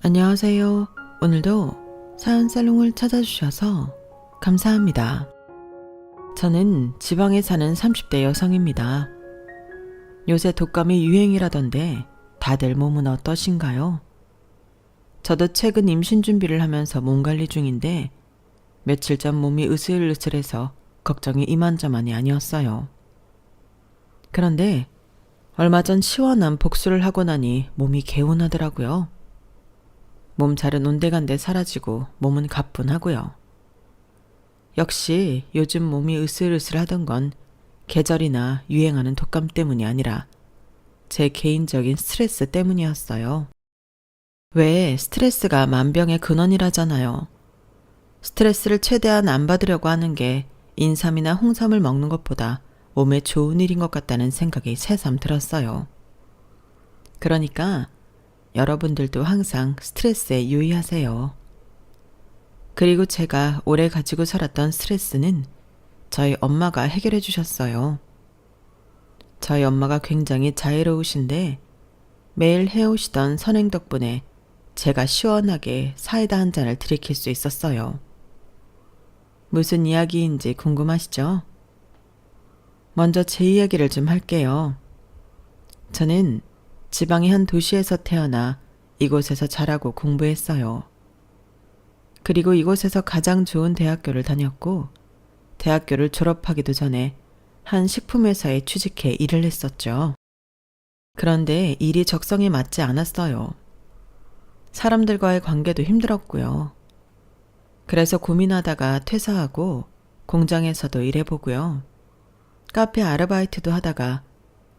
안녕하세요. 오늘도 사연 살롱을 찾아주셔서 감사합니다. 저는 지방에 사는 30대 여성입니다. 요새 독감이 유행이라던데 다들 몸은 어떠신가요? 저도 최근 임신 준비를 하면서 몸 관리 중인데 며칠 전 몸이 으슬으슬해서 걱정이 이만저만이 아니었어요. 그런데 얼마 전 시원한 복수를 하고 나니 몸이 개운하더라고요. 몸살은 온데간데 사라지고 몸은 가뿐하고요. 역시 요즘 몸이 으슬으슬하던 건 계절이나 유행하는 독감 때문이 아니라 제 개인적인 스트레스 때문이었어요. 왜 스트레스가 만병의 근원이라잖아요. 스트레스를 최대한 안 받으려고 하는 게 인삼이나 홍삼을 먹는 것보다 몸에 좋은 일인 것 같다는 생각이 새삼 들었어요. 그러니까 여러분들도 항상 스트레스에 유의하세요. 그리고 제가 오래 가지고 살았던 스트레스는 저희 엄마가 해결해 주셨어요. 저희 엄마가 굉장히 자애로우신데 매일 해오시던 선행 덕분에 제가 시원하게 사이다 한 잔을 들이킬 수 있었어요. 무슨 이야기인지 궁금하시죠? 먼저 제 이야기를 좀 할게요. 저는 지방의 한 도시에서 태어나 이곳에서 자라고 공부했어요. 그리고 이곳에서 가장 좋은 대학교를 다녔고 대학교를 졸업하기도 전에 한 식품회사에 취직해 일을 했었죠. 그런데 일이 적성에 맞지 않았어요. 사람들과의 관계도 힘들었고요. 그래서 고민하다가 퇴사하고 공장에서도 일해보고요. 카페 아르바이트도 하다가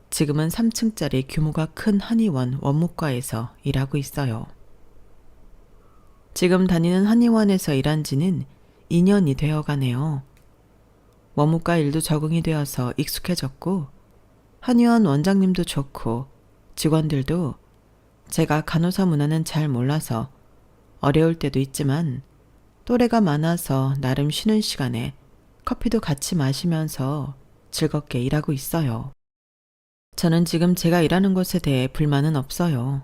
지금은 3층짜리 규모가 큰 한의원 원무과에서 일하고 있어요. 지금 다니는 한의원에서 일한 지는 2년이 되어 가네요. 원무과 일도 적응이 되어서 익숙해졌고 한의원 원장님도 좋고 직원들도 제가 간호사 문화는 잘 몰라서 어려울 때도 있지만 또래가 많아서 나름 쉬는 시간에 커피도 같이 마시면서 즐겁게 일하고 있어요. 저는 지금 제가 일하는 곳에 대해 불만은 없어요.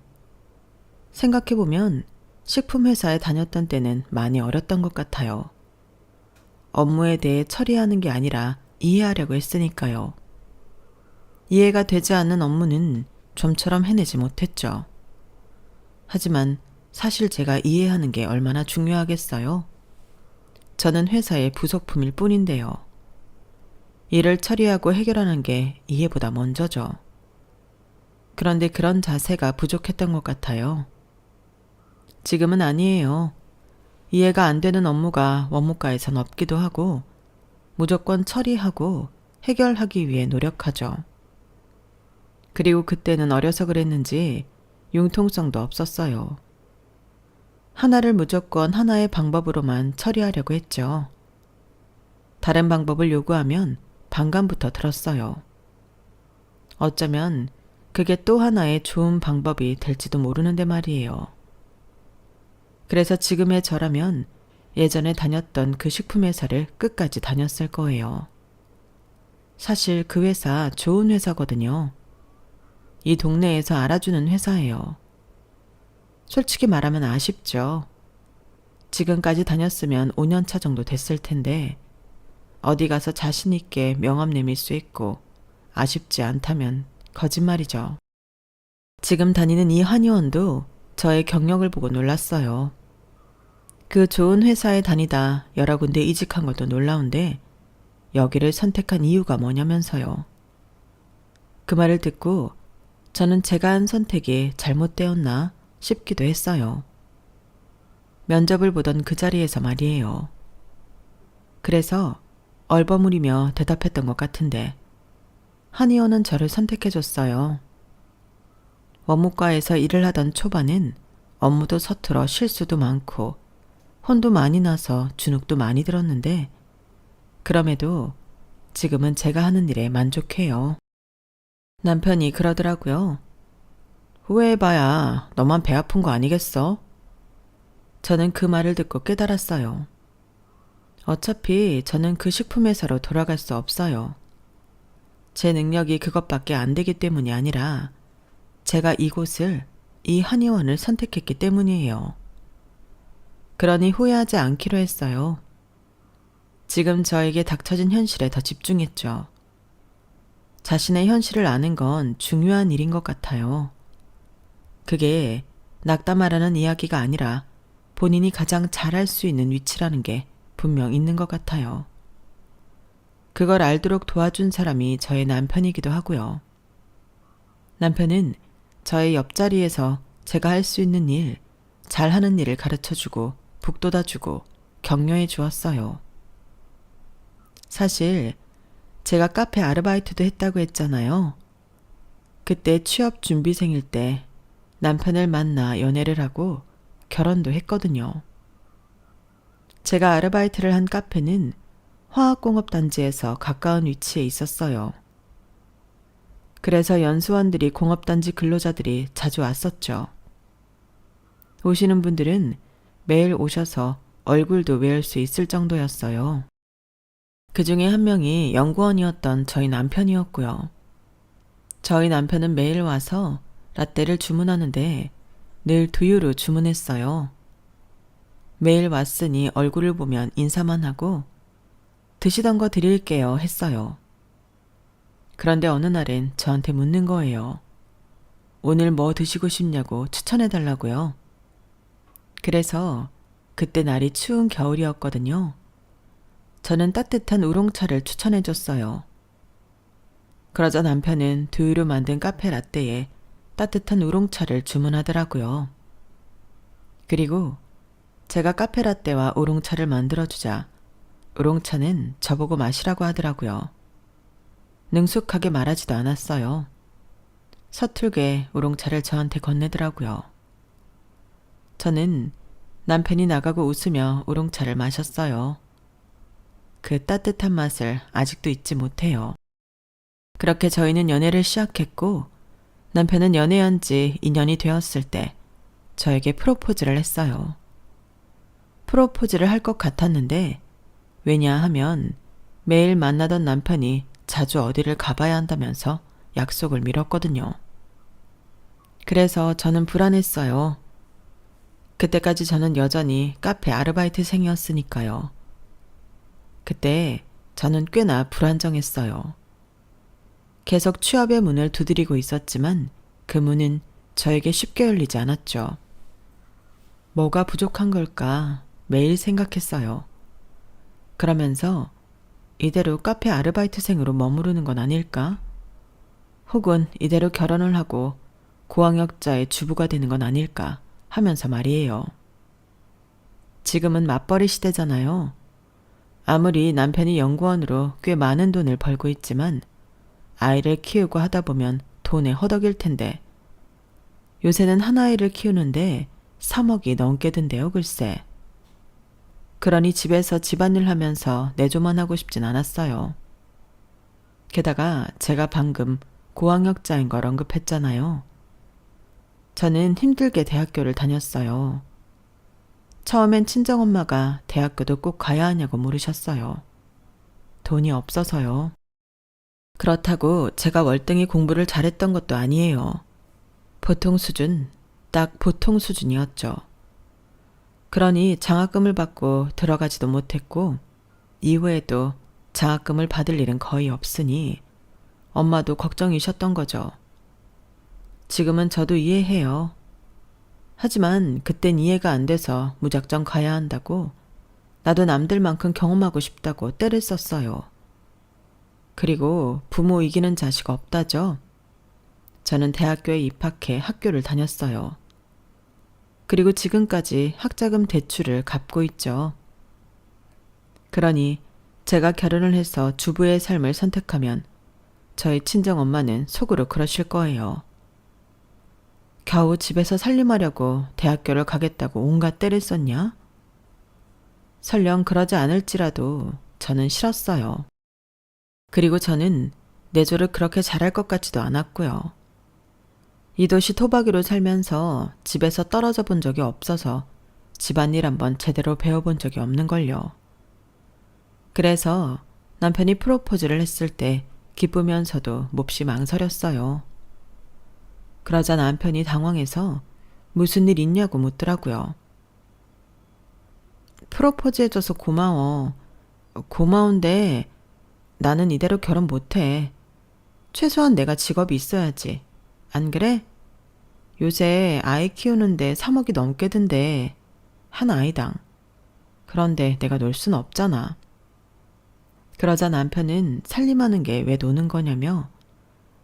생각해보면 식품회사에 다녔던 때는 많이 어렸던 것 같아요. 업무에 대해 처리하는 게 아니라 이해하려고 했으니까요. 이해가 되지 않는 업무는 좀처럼 해내지 못했죠. 하지만 사실 제가 이해하는 게 얼마나 중요하겠어요? 저는 회사의 부속품일 뿐인데요. 일을 처리하고 해결하는 게 이해보다 먼저죠. 그런데 그런 자세가 부족했던 것 같아요. 지금은 아니에요. 이해가 안 되는 업무가 원무과에선 없기도 하고 무조건 처리하고 해결하기 위해 노력하죠. 그리고 그때는 어려서 그랬는지 융통성도 없었어요. 하나를 무조건 하나의 방법으로만 처리하려고 했죠. 다른 방법을 요구하면 반감부터 들었어요. 어쩌면 그게 또 하나의 좋은 방법이 될지도 모르는데 말이에요. 그래서 지금의 저라면 예전에 다녔던 그 식품회사를 끝까지 다녔을 거예요. 사실 그 회사 좋은 회사거든요. 이 동네에서 알아주는 회사예요. 솔직히 말하면 아쉽죠. 지금까지 다녔으면 5년 차 정도 됐을 텐데 어디 가서 자신 있게 명함 내밀 수 있고 아쉽지 않다면 거짓말이죠. 지금 다니는 이 한의원도 저의 경력을 보고 놀랐어요. 그 좋은 회사에 다니다 여러 군데 이직한 것도 놀라운데 여기를 선택한 이유가 뭐냐면서요. 그 말을 듣고 저는 제가 한 선택이 잘못되었나 싶기도 했어요. 면접을 보던 그 자리에서 말이에요. 그래서 얼버무리며 대답했던 것 같은데 한의원은 저를 선택해줬어요. 원무과에서 일을 하던 초반엔 업무도 서툴어 실수도 많고 혼도 많이 나서 주눅도 많이 들었는데 그럼에도 지금은 제가 하는 일에 만족해요. 남편이 그러더라고요. 후회해봐야 너만 배 아픈 거 아니겠어? 저는 그 말을 듣고 깨달았어요. 어차피 저는 그 식품회사로 돌아갈 수 없어요. 제 능력이 그것밖에 안 되기 때문이 아니라 제가 이곳을 이 한의원을 선택했기 때문이에요. 그러니 후회하지 않기로 했어요. 지금 저에게 닥쳐진 현실에 더 집중했죠. 자신의 현실을 아는 건 중요한 일인 것 같아요. 그게 낙담하라는 이야기가 아니라 본인이 가장 잘할 수 있는 위치라는 게 분명 있는 것 같아요. 그걸 알도록 도와준 사람이 저의 남편이기도 하고요. 남편은 저의 옆자리에서 제가 할 수 있는 일, 잘하는 일을 가르쳐주고 북돋아주고 격려해 주었어요. 사실 제가 카페 아르바이트도 했다고 했잖아요. 그때 취업 준비생일 때 남편을 만나 연애를 하고 결혼도 했거든요. 제가 아르바이트를 한 카페는 화학공업단지에서 가까운 위치에 있었어요. 그래서 연수원들이 공업단지 근로자들이 자주 왔었죠. 오시는 분들은 매일 오셔서 얼굴도 외울 수 있을 정도였어요. 그 중에 한 명이 연구원이었던 저희 남편이었고요. 저희 남편은 매일 와서 라떼를 주문하는데 늘 두유로 주문했어요. 매일 왔으니 얼굴을 보면 인사만 하고 드시던 거 드릴게요 했어요. 그런데 어느 날엔 저한테 묻는 거예요. 오늘 뭐 드시고 싶냐고 추천해 달라고요. 그래서 그때 날이 추운 겨울이었거든요. 저는 따뜻한 우롱차를 추천해 줬어요. 그러자 남편은 두유로 만든 카페 라떼에 따뜻한 우롱차를 주문하더라고요. 그리고 제가 카페 라떼와 우롱차를 만들어주자 우롱차는 저보고 마시라고 하더라고요. 능숙하게 말하지도 않았어요. 서툴게 우롱차를 저한테 건네더라고요. 저는 남편이 나가고 웃으며 우롱차를 마셨어요. 그 따뜻한 맛을 아직도 잊지 못해요. 그렇게 저희는 연애를 시작했고 남편은 연애한 지 2년이 되었을 때 저에게 프로포즈를 했어요. 프로포즈를 할 것 같았는데 왜냐하면 매일 만나던 남편이 자주 어디를 가봐야 한다면서 약속을 미뤘거든요. 그래서 저는 불안했어요. 그때까지 저는 여전히 카페 아르바이트생이었으니까요. 그때 저는 꽤나 불안정했어요. 계속 취업의 문을 두드리고 있었지만 그 문은 저에게 쉽게 열리지 않았죠. 뭐가 부족한 걸까 매일 생각했어요. 그러면서 이대로 카페 아르바이트생으로 머무르는 건 아닐까? 혹은 이대로 결혼을 하고 고학력자의 주부가 되는 건 아닐까 하면서 말이에요. 지금은 맞벌이 시대잖아요. 아무리 남편이 연구원으로 꽤 많은 돈을 벌고 있지만 아이를 키우고 하다 보면 돈에 허덕일 텐데 요새는 한 아이를 키우는데 3억이 넘게 든대요 글쎄. 그러니 집에서 집안일 하면서 내조만 하고 싶진 않았어요. 게다가 제가 방금 고학력자인 걸 언급했잖아요. 저는 힘들게 대학교를 다녔어요. 처음엔 친정엄마가 대학교도 꼭 가야 하냐고 물으셨어요. 돈이 없어서요. 그렇다고 제가 월등히 공부를 잘했던 것도 아니에요. 보통 수준, 딱 보통 수준이었죠. 그러니 장학금을 받고 들어가지도 못했고 이후에도 장학금을 받을 일은 거의 없으니 엄마도 걱정이셨던 거죠. 지금은 저도 이해해요. 하지만 그땐 이해가 안 돼서 무작정 가야 한다고 나도 남들만큼 경험하고 싶다고 떼를 썼어요. 그리고 부모 이기는 자식 없다죠. 저는 대학교에 입학해 학교를 다녔어요. 그리고 지금까지 학자금 대출을 갚고 있죠. 그러니 제가 결혼을 해서 주부의 삶을 선택하면 저희 친정엄마는 속으로 그러실 거예요. 겨우 집에서 살림하려고 대학교를 가겠다고 온갖 떼를 썼냐? 설령 그러지 않을지라도 저는 싫었어요. 그리고 저는 내조를 그렇게 잘할 것 같지도 않았고요. 이 도시 토박이로 살면서 집에서 떨어져 본 적이 없어서 집안일 한번 제대로 배워본 적이 없는걸요. 그래서 남편이 프로포즈를 했을 때 기쁘면서도 몹시 망설였어요. 그러자 남편이 당황해서 무슨 일 있냐고 묻더라고요. 프로포즈 해줘서 고마워. 고마운데 나는 이대로 결혼 못해. 최소한 내가 직업이 있어야지. 안 그래? 요새 아이 키우는데 3억이 넘게 든대. 한 아이당. 그런데 내가 놀 순 없잖아. 그러자 남편은 살림하는 게 왜 노는 거냐며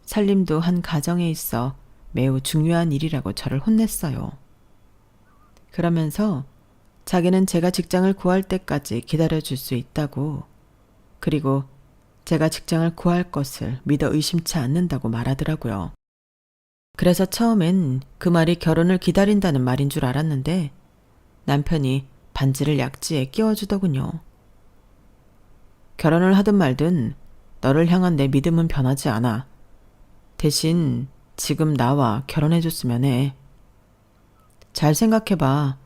살림도 한 가정에 있어 매우 중요한 일이라고 저를 혼냈어요. 그러면서 자기는 제가 직장을 구할 때까지 기다려줄 수 있다고, 그리고 제가 직장을 구할 것을 믿어 의심치 않는다고 말하더라고요. 그래서 처음엔 그 말이 결혼을 기다린다는 말인 줄 알았는데 남편이 반지를 약지에 끼워주더군요. 결혼을 하든 말든 너를 향한 내 믿음은 변하지 않아. 대신 지금 나와 결혼해줬으면 해. 잘 생각해봐.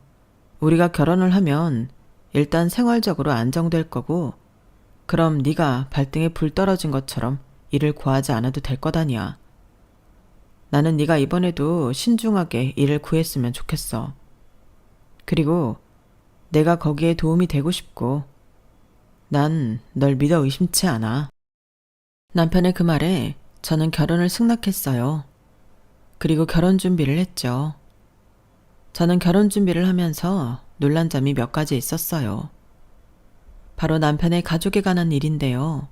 우리가 결혼을 하면 일단 생활적으로 안정될 거고, 그럼 네가 발등에 불 떨어진 것처럼 일을 구하지 않아도 될 것 아니야. 나는 네가 이번에도 신중하게 일을 구했으면 좋겠어. 그리고 내가 거기에 도움이 되고 싶고, 난 널 믿어 의심치 않아. 남편의 그 말에 저는 결혼을 승낙했어요. 그리고 결혼 준비를 했죠. 저는 결혼 준비를 하면서 놀란 점이 몇 가지 있었어요. 바로 남편의 가족에 관한 일인데요.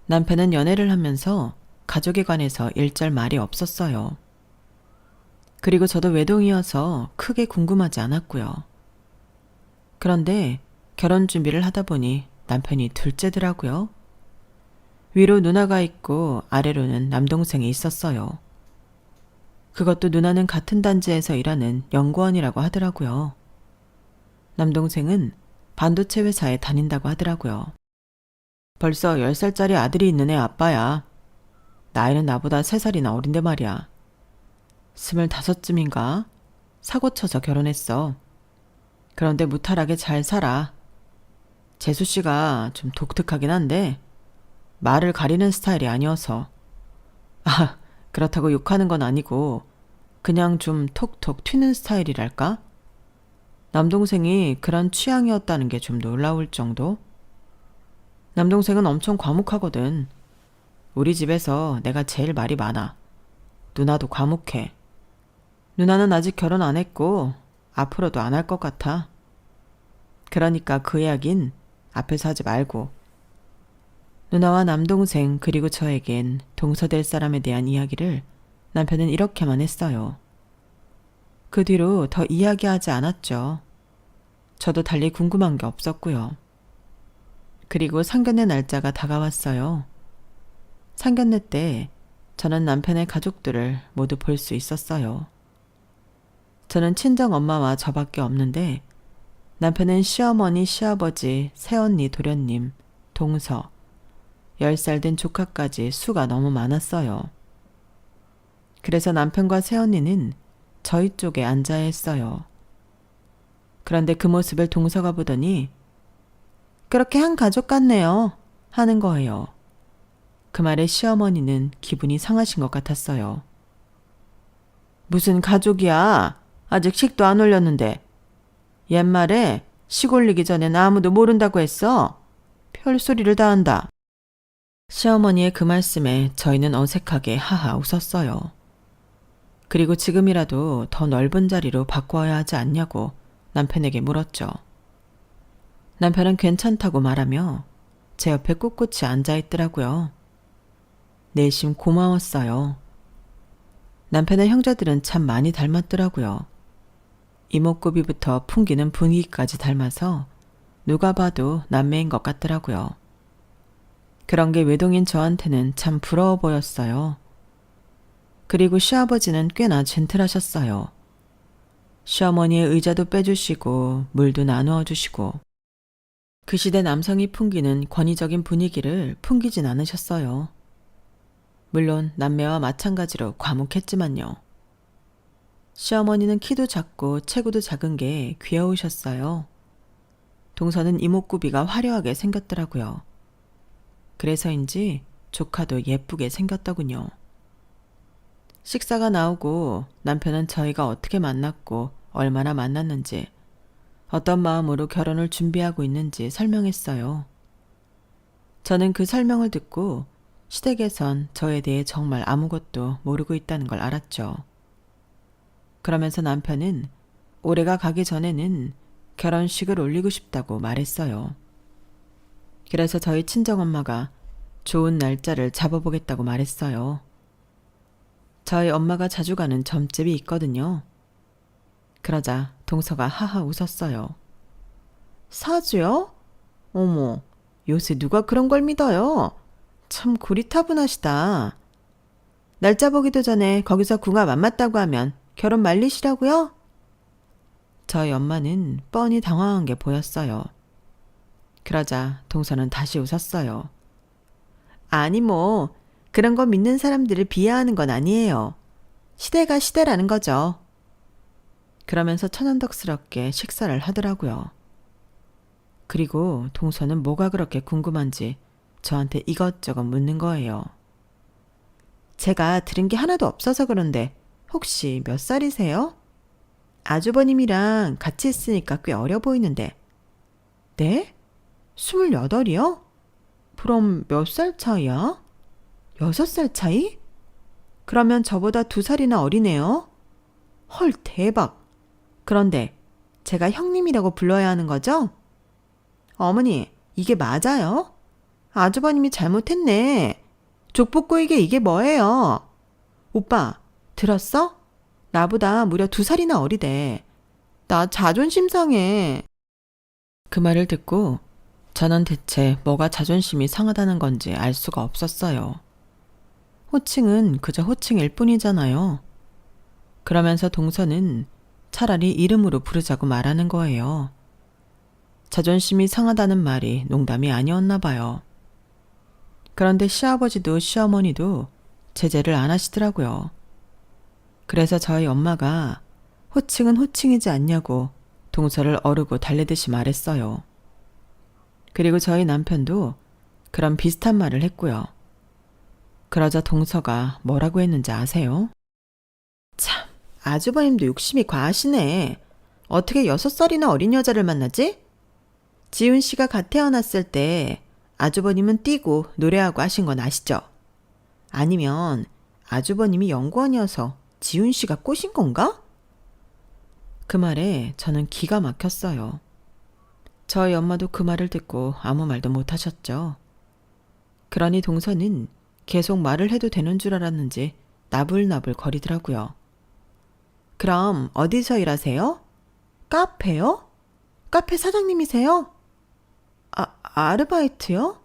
남편은 연애를 하면서 가족에 관해서 일절 말이 없었어요. 그리고 저도 외동이어서 크게 궁금하지 않았고요. 그런데 결혼 준비를 하다 보니 남편이 둘째더라고요. 위로 누나가 있고 아래로는 남동생이 있었어요. 그것도 누나는 같은 단지에서 일하는 연구원이라고 하더라고요. 남동생은 반도체 회사에 다닌다고 하더라고요. 벌써 10살짜리 아들이 있는 애 아빠야. 나이는 나보다 3살이나 어린데 말이야. 25쯤인가? 사고 쳐서 결혼했어. 그런데 무탈하게 잘 살아. 재수 씨가 좀 독특하긴 한데 말을 가리는 스타일이 아니어서. 아, 그렇다고 욕하는 건 아니고 그냥 좀 톡톡 튀는 스타일이랄까? 남동생이 그런 취향이었다는 게 좀 놀라울 정도? 남동생은 엄청 과묵하거든. 우리 집에서 내가 제일 말이 많아. 누나도 과묵해. 누나는 아직 결혼 안 했고 앞으로도 안 할 것 같아. 그러니까 그 이야긴 앞에서 하지 말고. 누나와 남동생 그리고 저에겐 동서될 사람에 대한 이야기를 남편은 이렇게만 했어요. 그 뒤로 더 이야기하지 않았죠. 저도 달리 궁금한 게 없었고요. 그리고 상견례 날짜가 다가왔어요. 상견례 때 저는 남편의 가족들을 모두 볼 수 있었어요. 저는 친정 엄마와 저밖에 없는데 남편은 시어머니, 시아버지, 새언니, 도련님, 동서, 10살 된 조카까지 수가 너무 많았어요. 그래서 남편과 새언니는 저희 쪽에 앉아야 했어요. 그런데 그 모습을 동서가 보더니 그렇게 한 가족 같네요 하는 거예요. 그 말에 시어머니는 기분이 상하신 것 같았어요. 무슨 가족이야. 아직 식도 안 올렸는데. 옛말에 식 올리기 전엔 아무도 모른다고 했어. 별소리를 다 한다. 시어머니의 그 말씀에 저희는 어색하게 하하 웃었어요. 그리고 지금이라도 더 넓은 자리로 바꿔야 하지 않냐고 남편에게 물었죠. 남편은 괜찮다고 말하며 제 옆에 꿋꿋이 앉아있더라고요. 내심 고마웠어요. 남편의 형제들은 참 많이 닮았더라고요. 이목구비부터 풍기는 분위기까지 닮아서 누가 봐도 남매인 것 같더라고요. 그런 게 외동인 저한테는 참 부러워 보였어요. 그리고 시아버지는 꽤나 젠틀하셨어요. 시어머니의 의자도 빼주시고 물도 나누어 주시고 그 시대 남성이 풍기는 권위적인 분위기를 풍기진 않으셨어요. 물론 남매와 마찬가지로 과묵했지만요. 시어머니는 키도 작고 체구도 작은 게 귀여우셨어요. 동서는 이목구비가 화려하게 생겼더라고요. 그래서인지 조카도 예쁘게 생겼더군요. 식사가 나오고 남편은 저희가 어떻게 만났고 얼마나 만났는지, 어떤 마음으로 결혼을 준비하고 있는지 설명했어요. 저는 그 설명을 듣고 시댁에선 저에 대해 정말 아무것도 모르고 있다는 걸 알았죠. 그러면서 남편은 올해가 가기 전에는 결혼식을 올리고 싶다고 말했어요. 그래서 저희 친정엄마가 좋은 날짜를 잡아보겠다고 말했어요. 저희 엄마가 자주 가는 점집이 있거든요. 그러자 동서가 하하 웃었어요. 사주요? 어머, 요새 누가 그런 걸 믿어요? 참 고리타분하시다. 날짜 보기도 전에 거기서 궁합 안 맞다고 하면 결혼 말리시라고요? 저희 엄마는 뻔히 당황한 게 보였어요. 그러자 동서는 다시 웃었어요. 아니 뭐 그런 거 믿는 사람들을 비하하는 건 아니에요. 시대가 시대라는 거죠. 그러면서 천연덕스럽게 식사를 하더라고요. 그리고 동서는 뭐가 그렇게 궁금한지 저한테 이것저것 묻는 거예요. 제가 들은 게 하나도 없어서 그런데 혹시 몇 살이세요? 아주버님이랑 같이 있으니까 꽤 어려 보이는데. 네? 28이요? 그럼 몇 살 차이야? 6살 차이? 그러면 저보다 2살이나 어리네요? 헐, 대박. 그런데 제가 형님이라고 불러야 하는 거죠? 어머니, 이게 맞아요? 아주버님이 잘못했네. 족보 꼬이게 이게 뭐예요? 오빠, 들었어? 나보다 무려 2살이나 어리대. 나 자존심 상해. 그 말을 듣고 저는 대체 뭐가 자존심이 상하다는 건지 알 수가 없었어요. 호칭은 그저 호칭일 뿐이잖아요. 그러면서 동서는 차라리 이름으로 부르자고 말하는 거예요. 자존심이 상하다는 말이 농담이 아니었나 봐요. 그런데 시아버지도 시어머니도 제재를 안 하시더라고요. 그래서 저희 엄마가 호칭은 호칭이지 않냐고 동서를 어르고 달래듯이 말했어요. 그리고 저희 남편도 그런 비슷한 말을 했고요. 그러자 동서가 뭐라고 했는지 아세요? 참, 아주버님도 욕심이 과하시네. 어떻게 6살이나 어린 여자를 만나지? 지훈 씨가 갓 태어났을 때 아주버님은 뛰고 노래하고 하신 건 아시죠? 아니면 아주버님이 연구원이어서 지훈 씨가 꼬신 건가? 그 말에 저는 기가 막혔어요. 저희 엄마도 그 말을 듣고 아무 말도 못 하셨죠. 그러니 동서는 계속 말을 해도 되는 줄 알았는지 나불나불 거리더라고요. 그럼 어디서 일하세요? 카페요? 카페 사장님이세요? 아르바이트요?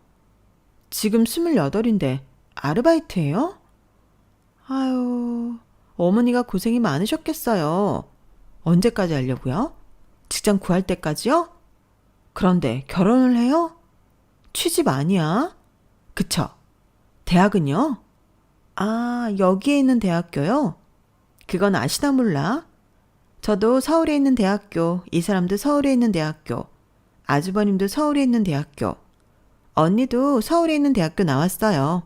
지금 28인데 아르바이트예요? 아유, 어머니가 고생이 많으셨겠어요. 언제까지 하려고요? 직장 구할 때까지요? 그런데 결혼을 해요? 취직 아니야? 그쵸? 대학은요? 아, 여기에 있는 대학교요? 그건 아시나 몰라? 저도 서울에 있는 대학교, 이 사람도 서울에 있는 대학교, 아주버님도 서울에 있는 대학교, 언니도 서울에 있는 대학교 나왔어요.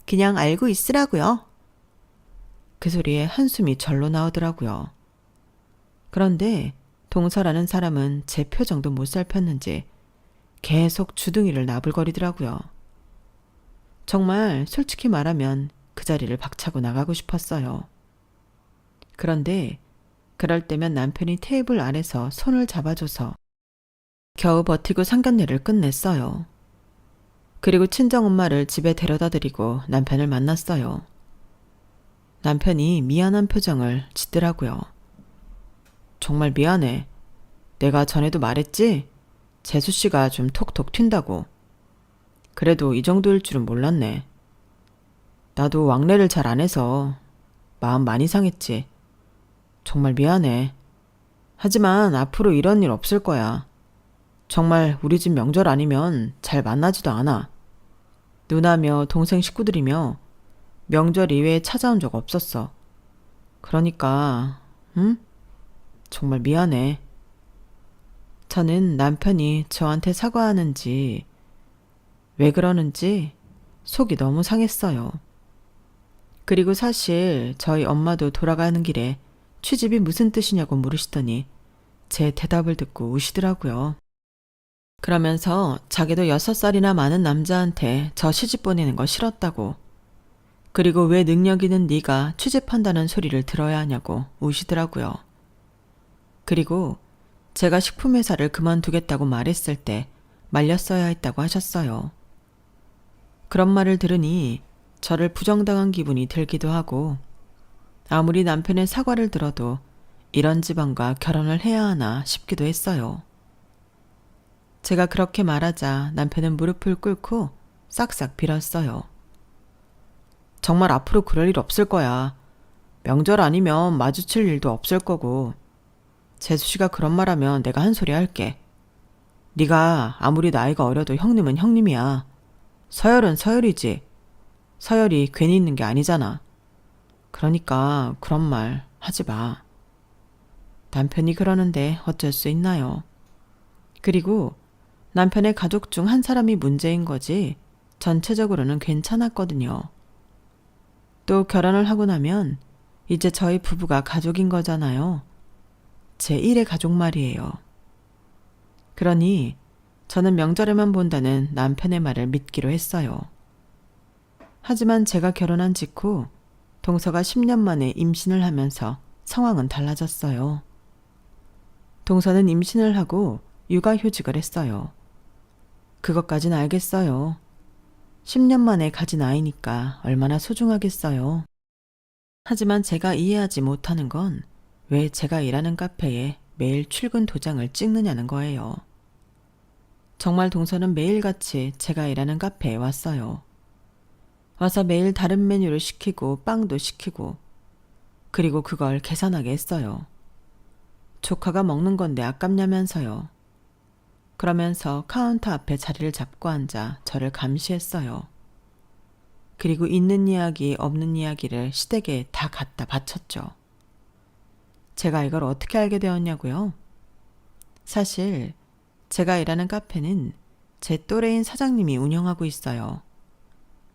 그냥 알고 있으라고요. 그 소리에 한숨이 절로 나오더라고요. 그런데 동서라는 사람은 제 표정도 못 살폈는지 계속 주둥이를 나불거리더라고요. 정말 솔직히 말하면 그 자리를 박차고 나가고 싶었어요. 그런데 그럴 때면 남편이 테이블 아래서 손을 잡아줘서 겨우 버티고 상견례를 끝냈어요. 그리고 친정엄마를 집에 데려다 드리고 남편을 만났어요. 남편이 미안한 표정을 짓더라고요. 정말 미안해. 내가 전에도 말했지? 재수씨가 좀 톡톡 튄다고. 그래도 이 정도일 줄은 몰랐네. 나도 왕래를 잘 안 해서 마음 많이 상했지. 정말 미안해. 하지만 앞으로 이런 일 없을 거야. 정말 우리 집 명절 아니면 잘 만나지도 않아. 누나며 동생 식구들이며 명절 이외에 찾아온 적 없었어. 그러니까, 응? 정말 미안해. 저는 남편이 저한테 사과하는지 왜 그러는지 속이 너무 상했어요. 그리고 사실 저희 엄마도 돌아가는 길에 취집이 무슨 뜻이냐고 물으시더니 제 대답을 듣고 우시더라고요. 그러면서 자기도 6살이나 많은 남자한테 저 시집 보내는 거 싫었다고, 그리고 왜 능력 있는 네가 취집한다는 소리를 들어야 하냐고 우시더라고요. 그리고 제가 식품회사를 그만두겠다고 말했을 때 말렸어야 했다고 하셨어요. 그런 말을 들으니 저를 부정당한 기분이 들기도 하고, 아무리 남편의 사과를 들어도 이런 집안과 결혼을 해야 하나 싶기도 했어요. 제가 그렇게 말하자 남편은 무릎을 꿇고 싹싹 빌었어요. 정말 앞으로 그럴 일 없을 거야. 명절 아니면 마주칠 일도 없을 거고, 재수 씨가 그런 말하면 내가 한 소리 할게. 네가 아무리 나이가 어려도 형님은 형님이야. 서열은 서열이지. 서열이 괜히 있는 게 아니잖아. 그러니까 그런 말 하지 마. 남편이 그러는데 어쩔 수 있나요? 그리고 남편의 가족 중 한 사람이 문제인 거지 전체적으로는 괜찮았거든요. 또 결혼을 하고 나면 이제 저희 부부가 가족인 거잖아요. 제1의 가족 말이에요. 그러니 저는 명절에만 본다는 남편의 말을 믿기로 했어요. 하지만 제가 결혼한 직후 동서가 10년 만에 임신을 하면서 상황은 달라졌어요. 동서는 임신을 하고 육아휴직을 했어요. 그것까진 알겠어요. 10년 만에 가진 아이니까 얼마나 소중하겠어요. 하지만 제가 이해하지 못하는 건 왜 제가 일하는 카페에 매일 출근 도장을 찍느냐는 거예요. 정말 동서는 매일같이 제가 일하는 카페에 왔어요. 와서 매일 다른 메뉴를 시키고 빵도 시키고, 그리고 그걸 계산하게 했어요. 조카가 먹는 건데 아깝냐면서요. 그러면서 카운터 앞에 자리를 잡고 앉아 저를 감시했어요. 그리고 있는 이야기 없는 이야기를 시댁에 다 갖다 바쳤죠. 제가 이걸 어떻게 알게 되었냐고요? 사실 제가 일하는 카페는 제 또래인 사장님이 운영하고 있어요.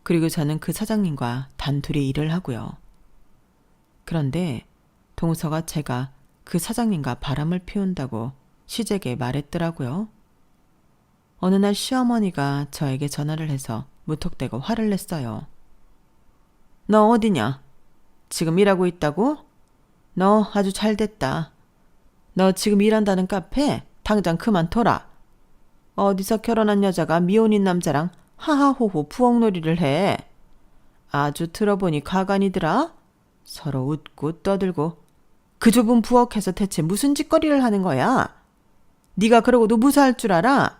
그리고 저는 그 사장님과 단둘이 일을 하고요. 그런데 동서가 제가 그 사장님과 바람을 피운다고 시댁에 말했더라고요. 어느 날 시어머니가 저에게 전화를 해서 무턱대고 화를 냈어요. 너 어디냐? 지금 일하고 있다고? 너 아주 잘됐다. 너 지금 일한다는 카페 당장 그만둬라. 어디서 결혼한 여자가 미혼인 남자랑 하하호호 부엌놀이를 해. 아주 들어보니 가관이더라. 서로 웃고 떠들고. 그 좁은 부엌에서 대체 무슨 짓거리를 하는 거야? 네가 그러고도 무사할 줄 알아?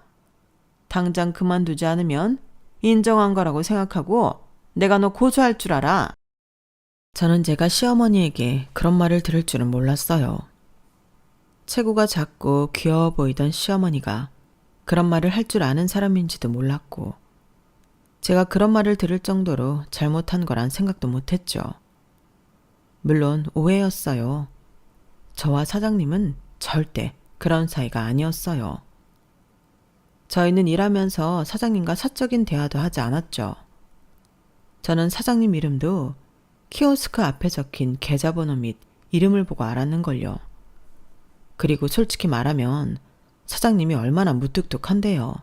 당장 그만두지 않으면 인정한 거라고 생각하고 내가 너 고소할 줄 알아. 저는 제가 시어머니에게 그런 말을 들을 줄은 몰랐어요. 체구가 작고 귀여워 보이던 시어머니가 그런 말을 할 줄 아는 사람인지도 몰랐고, 제가 그런 말을 들을 정도로 잘못한 거란 생각도 못했죠. 물론 오해였어요. 저와 사장님은 절대 그런 사이가 아니었어요. 저희는 일하면서 사장님과 사적인 대화도 하지 않았죠. 저는 사장님 이름도 키오스크 앞에 적힌 계좌번호 및 이름을 보고 알았는걸요. 그리고 솔직히 말하면 사장님이 얼마나 무뚝뚝한데요.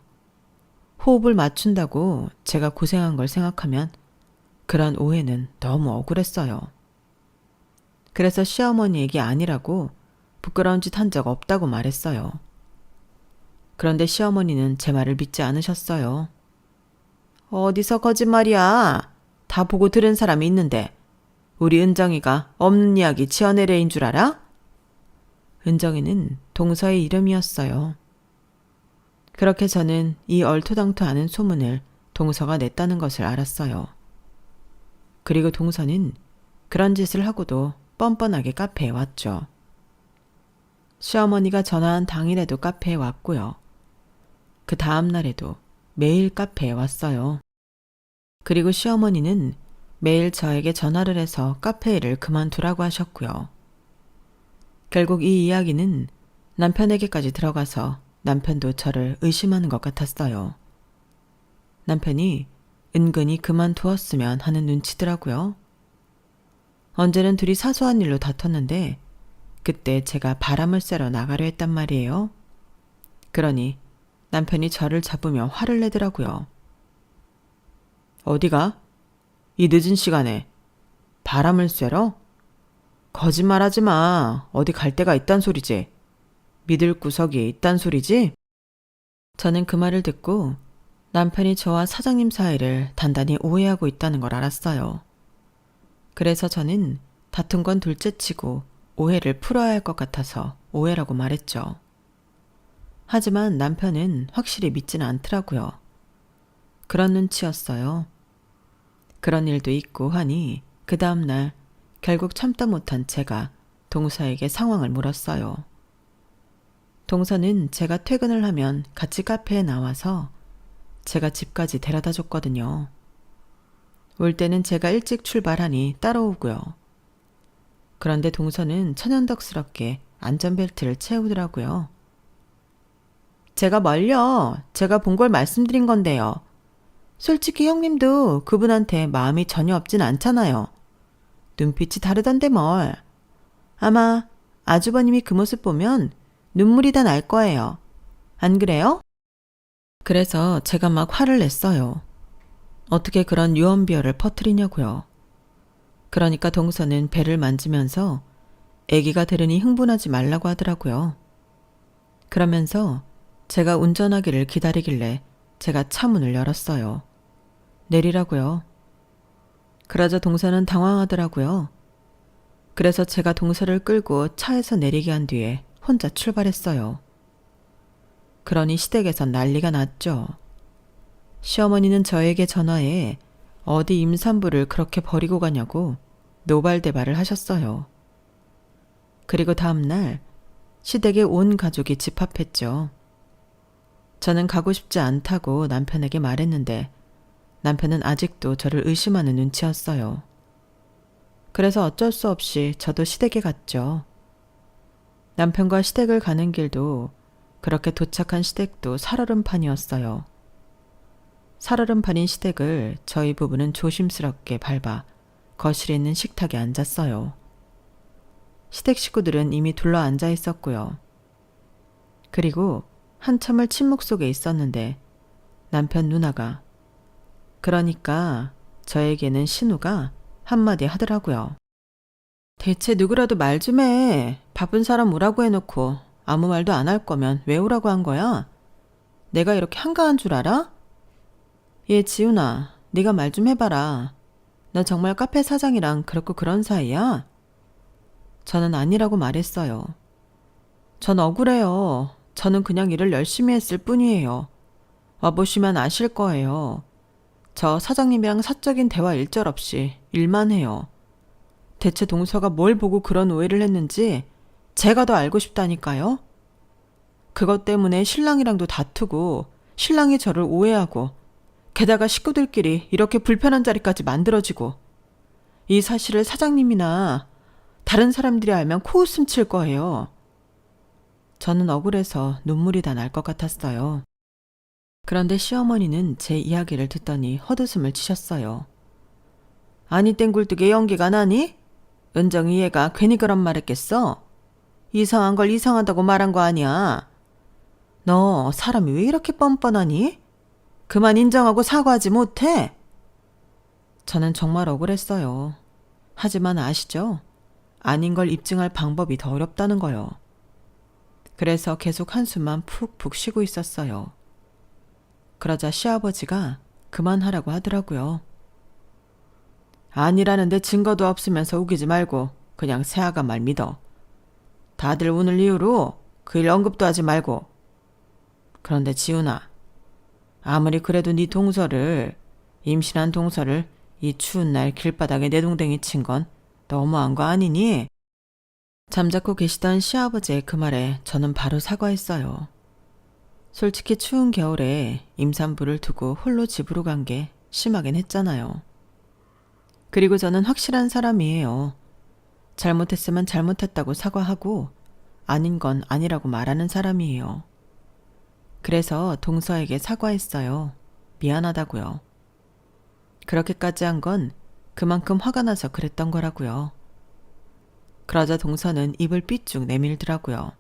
호흡을 맞춘다고 제가 고생한 걸 생각하면 그런 오해는 너무 억울했어요. 그래서 시어머니에게 아니라고 부끄러운 짓 한 적 없다고 말했어요. 그런데 시어머니는 제 말을 믿지 않으셨어요. 어디서 거짓말이야. 다 보고 들은 사람이 있는데 우리 은정이가 없는 이야기 지어내려인 줄 알아? 은정이는 동서의 이름이었어요. 그렇게 저는 이 얼토당토 않은 소문을 동서가 냈다는 것을 알았어요. 그리고 동서는 그런 짓을 하고도 뻔뻔하게 카페에 왔죠. 시어머니가 전화한 당일에도 카페에 왔고요. 그 다음 날에도 매일 카페에 왔어요. 그리고 시어머니는 매일 저에게 전화를 해서 카페 일을 그만두라고 하셨고요. 결국 이 이야기는 남편에게까지 들어가서 남편도 저를 의심하는 것 같았어요. 남편이 은근히 그만두었으면 하는 눈치더라고요. 언제는 둘이 사소한 일로 다퉜는데 그때 제가 바람을 쐬러 나가려 했단 말이에요. 그러니 남편이 저를 잡으며 화를 내더라고요. 어디가? 이 늦은 시간에 바람을 쐬러? 거짓말하지 마. 어디 갈 데가 있단 소리지? 믿을 구석이 있단 소리지? 저는 그 말을 듣고 남편이 저와 사장님 사이를 단단히 오해하고 있다는 걸 알았어요. 그래서 저는 다툰 건 둘째치고 오해를 풀어야 할 것 같아서 오해라고 말했죠. 하지만 남편은 확실히 믿지는 않더라고요. 그런 눈치였어요. 그런 일도 있고 하니 그 다음날 결국 참다 못한 제가 동서에게 상황을 물었어요. 동서는 제가 퇴근을 하면 같이 카페에 나와서 제가 집까지 데려다 줬거든요. 올 때는 제가 일찍 출발하니 따라오고요. 그런데 동서는 천연덕스럽게 안전벨트를 채우더라고요. 제가 뭘요? 제가 본 걸 말씀드린 건데요. 솔직히 형님도 그분한테 마음이 전혀 없진 않잖아요. 눈빛이 다르던데 뭘. 아마 아주버님이 그 모습 보면 눈물이 다 날 거예요. 안 그래요? 그래서 제가 막 화를 냈어요. 어떻게 그런 유언비어를 퍼뜨리냐고요. 그러니까 동서는 배를 만지면서 아기가 들으니 흥분하지 말라고 하더라고요. 그러면서 제가 운전하기를 기다리길래 제가 차 문을 열었어요. 내리라고요. 그러자 동서는 당황하더라고요. 그래서 제가 동서를 끌고 차에서 내리게 한 뒤에 혼자 출발했어요. 그러니 시댁에선 난리가 났죠. 시어머니는 저에게 전화해 어디 임산부를 그렇게 버리고 가냐고 노발대발을 하셨어요. 그리고 다음날 시댁의 온 가족이 집합했죠. 저는 가고 싶지 않다고 남편에게 말했는데 남편은 아직도 저를 의심하는 눈치였어요. 그래서 어쩔 수 없이 저도 시댁에 갔죠. 남편과 시댁을 가는 길도 그렇게 도착한 시댁도 살얼음판이었어요. 살얼음판인 시댁을 저희 부부는 조심스럽게 밟아 거실에 있는 식탁에 앉았어요. 시댁 식구들은 이미 둘러 앉아 있었고요. 그리고 한참을 침묵 속에 있었는데 남편 누나가, 그러니까 저에게는 신우가 한마디 하더라고요. 대체 누구라도 말 좀 해. 바쁜 사람 오라고 해놓고 아무 말도 안 할 거면 왜 오라고 한 거야? 내가 이렇게 한가한 줄 알아? 얘 지훈아, 네가 말 좀 해봐라. 너 정말 카페 사장이랑 그렇고 그런 사이야? 저는 아니라고 말했어요. 전 억울해요. 저는 그냥 일을 열심히 했을 뿐이에요. 와보시면 아실 거예요. 저 사장님이랑 사적인 대화 일절 없이 일만 해요. 대체 동서가 뭘 보고 그런 오해를 했는지 제가 더 알고 싶다니까요. 그것 때문에 신랑이랑도 다투고 신랑이 저를 오해하고 게다가 식구들끼리 이렇게 불편한 자리까지 만들어지고 이 사실을 사장님이나 다른 사람들이 알면 코웃음 칠 거예요. 저는 억울해서 눈물이 다 날 것 같았어요. 그런데 시어머니는 제 이야기를 듣더니 헛웃음을 치셨어요. 아니 땡굴뚝에 연기가 나니? 은정이 얘가 괜히 그런 말 했겠어? 이상한 걸 이상하다고 말한 거 아니야. 너 사람이 왜 이렇게 뻔뻔하니? 그만 인정하고 사과하지 못해? 저는 정말 억울했어요. 하지만 아시죠? 아닌 걸 입증할 방법이 더 어렵다는 거요. 그래서 계속 한숨만 푹푹 쉬고 있었어요. 그러자 시아버지가 그만하라고 하더라고요. 아니라는데 증거도 없으면서 우기지 말고 그냥 새아가 말 믿어. 다들 오늘 이후로 그 일 언급도 하지 말고. 그런데 지훈아, 아무리 그래도 네 동서를, 임신한 동서를 이 추운 날 길바닥에 내동댕이 친 건 너무한 거 아니니? 잠자코 계시던 시아버지의 그 말에 저는 바로 사과했어요. 솔직히 추운 겨울에 임산부를 두고 홀로 집으로 간 게 심하긴 했잖아요. 그리고 저는 확실한 사람이에요. 잘못했으면 잘못했다고 사과하고 아닌 건 아니라고 말하는 사람이에요. 그래서 동서에게 사과했어요. 미안하다고요. 그렇게까지 한 건 그만큼 화가 나서 그랬던 거라고요. 그러자 동서는 입을 삐쭉 내밀더라고요.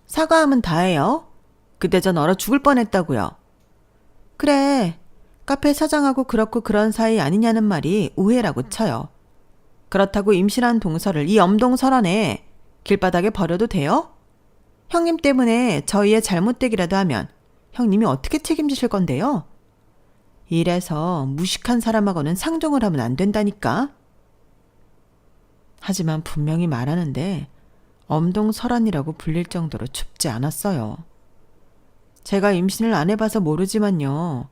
사과하면 다해요. 그때 전 얼어 죽을 뻔했다고요. 그래, 카페 사장하고 그렇고 그런 사이 아니냐는 말이 우회라고 쳐요. 그렇다고 임신한 동서를 이 엄동설원에 길바닥에 버려도 돼요? 형님 때문에 저희의 잘못되기라도 하면 형님이 어떻게 책임지실 건데요? 이래서 무식한 사람하고는 상종을 하면 안 된다니까. 하지만 분명히 말하는데 엄동설한이라고 불릴 정도로 춥지 않았어요. 제가 임신을 안 해봐서 모르지만요.